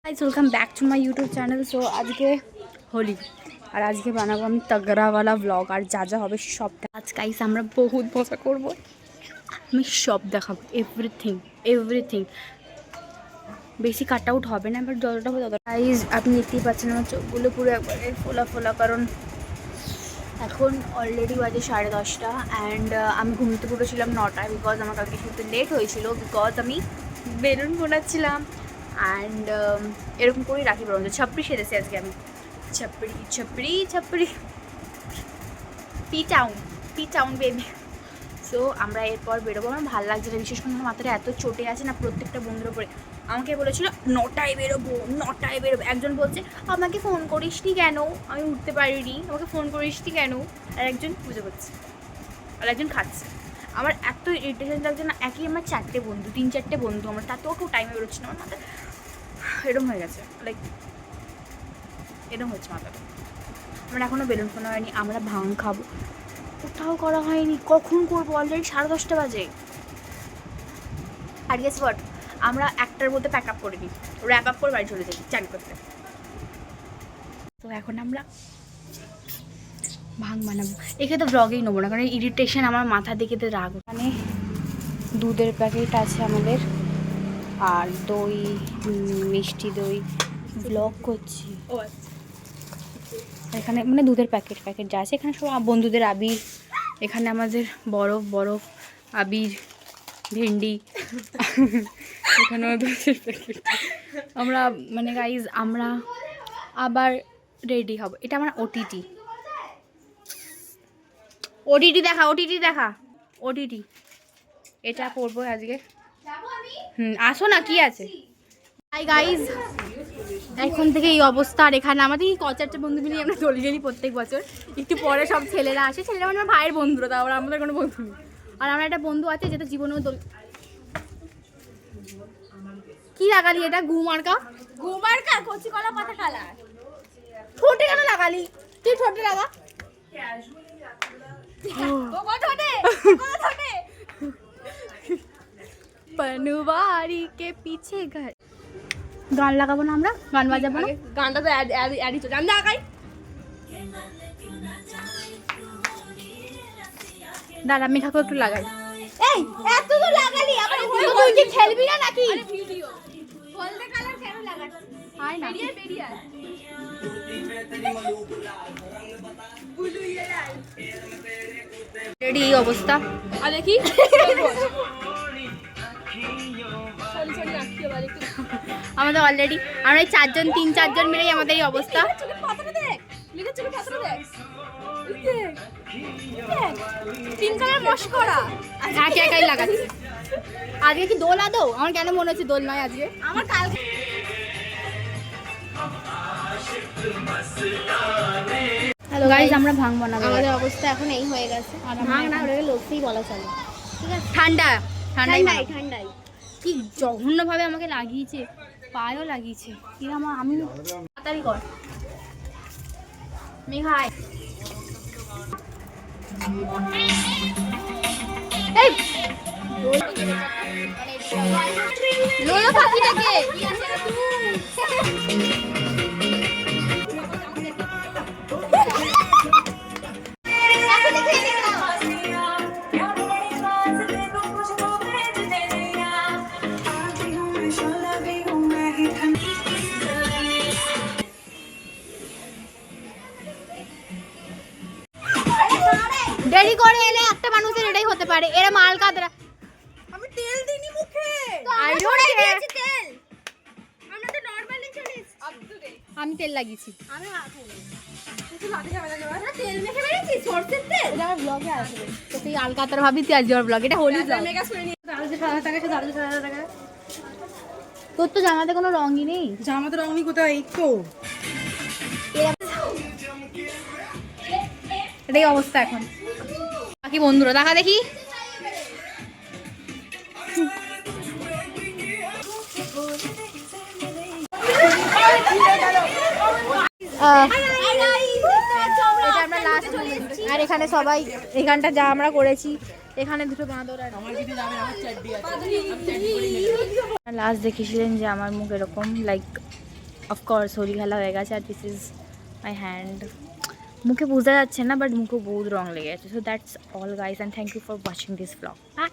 Guys welcome back to my YouTube channel. So आज के होली और आज के बानाबो আমি तगड़ा वाला व्लॉग और যা যা হবে সব आज गाइस আমরা বহুত মজা করব। আমি সব দেখাবো এভরিথিং বেশি কাট আউট হবে না, বাট যতটা হবে ততটা। গাইস আপনি দেখতেই পাচ্ছেন আমার চোখগুলো পুরো একবারে ফোলা ফোলা, কারণ এখন অলরেডি বাজে 10:30 অ্যান্ড আমি ঘুমতে পড়েছিলাম 9টায়, বিকজ আমার কালকে শুতে লেট হয়েছিল, বিকজ আমি বেলুন ফোটাচ্ছিলাম। অ্যান্ড এরকম করেই রাখি বরঞ্চ ছাপড়ি সেরেছি আজকে আমি, ছাপড়ি পি টাউন বেবি। সো আমরা এরপর বেরোবো। আমার ভালো লাগছে না, বিশেষ করে আমার মাথাটা এত চটে আছে না প্রত্যেকটা বন্ধুর উপরে। আমাকে বলেছিল 9টায় বেরোবো। একজন বলছে আমাকে ফোন করিস নি কেন, আমি উঠতে পারিনি, আমাকে ফোন করিস নি কেন। আর একজন পুজো করছে, আর একজন খাচ্ছে। আমার এত ইরিটেশন লাগছে না, একই আমার 4টে বন্ধু, 3-4টে বন্ধু, আমার তাতেও কেউ টাইমে বেরোচ্ছে না। আমার মাথা এরকম হয়ে গেছে, লাইক এরকম হচ্ছে মাথাটা। আমরা এখনও বেলুন ফোনা হয়নি, আমরা ভাঙ খাবো, কোথাও করা হয়নি। কখন করবো? অলরেডি 10:30 বাজে। আর গেস হোয়াট, আমরা 1টার মধ্যে প্যাক আপ করে দিই, র্যাপ আপ করে বাড়ি চলে যাই চান করতে। তো এখন আমরা ভাঙ বানাবো। এখানে তো ব্লগেই নেবো না, কারণ ইরিটেশন আমার মাথা দেখে তো রাগ। মানে দুধের প্যাকেট আছে আমাদের, আর দই, মিষ্টি দই। ব্লগ করছি এখানে, মানে দুধের প্যাকেট যা আছে এখানে সব বন্ধুদের আবির। এখানে আমাদের বরফ আবির, ভেন্ডি। এখানেও দুধের প্যাকেট। আমরা মানে গাইজ আমরা আবার রেডি হব। এটা আমার ওটিটি দেখা এটা পড়বো আজকে। আসো না, কি আছে। হাই গাইজ, এখন থেকে এই অবস্থা। আর এখানে আমাদের এই 4-4টে বন্ধু মিলিয়ে আমরা দোল গেলি প্রত্যেক বছর। একটু পরে সব ছেলেরা আসে, ছেলেরা মানে আমার ভাইয়ের বন্ধুরা, তারপর আমাদের কোনো বন্ধু নেই। আর আমার একটা বন্ধু আছে যেটা জীবনেও দোল। কি লাগালি এটা? গুমার্কা কচি কলা পাতা খালা। ঠোঁটে কেন লাগালি? তুই ঠোঁটে লাগা। पनवारी के पीछे घर। গান লাগাবো না আমরা? গান বাজাবো না? গানটা তো অ্যাডই তো জান না গাই। দাঁড়া মেঘাকে একটু লাগাই। এই এত তো লাগালি, আবার তুই কি খেলবি না নাকি? আরে ভিডিও হলদে কালার কেন লাগাচ্ছিস? আয় না বেরিয়ে রেডি এই অবস্থা। আর দেখি আমাদের অলরেডি আমরা 3-4জন মিলেই আমাদের এই অবস্থা। একাই লাগাচ্ছি। আজকে কি দোল আদৌ? আমার কেন মনে হচ্ছে দোল নয় আজকে, আমার কালকে। হ্যালো গাইস, আমরা ভাঙ বানাবো। আমাদের অবস্থা এখন এই হয়ে গেছে। আর ভাঙ না হলে লস্যি বলা চলে, ঠিক আছে? ঠান্ডাই কি জঘন্যভাবে আমাকে লাগিয়েছে, পায়েও লাগিয়েছে। আমি তাড়াতাড়ি কর মেঘাই। এই লোলো পাখিটাকে দেরি করে এলে একটা মানুষের এটাই হতে পারে। এরা মাল কাদরা। আমি তেল দিইনি মুখে। I don't care. তেল আমরা তো নরমালি চলিস। আমি তেল লাগিয়েছি। আমি তুই লাঠি খাবে না, তেল মেখে বেরিয়েছি সরষের তেল। এটা আমার ব্লগে আসবে। তো তুই আলকাতরা ভাবি তুই আজ আমার ব্লগ, এটা হোলি ব্লগ। মেগা শুনে নি 10,000 টাকা সে 10,000 টাকা। তোর তো জামাতে কোনো রঙই নেই। জামাতে রং নেই কোথায়? এই তো এটাই অবস্থা এখন। বাকি বন্ধুরা দেখা দেখি। আর এখানে সবাই এখানটা যা আমরা করেছি, এখানে দুটো বাঁদর আর লাস্ট দেখেছিলেন যে আমার মুখ এরকম লাইক অফকোর্স হোলি খেলা হয়ে গেছে আর দিস ইজ মাই হ্যান্ড। মুখে বোঝা যাচ্ছে না বাট মুখে বহুত রং লেগে গেছে। So that's all guys and thank you for watching this blog. By.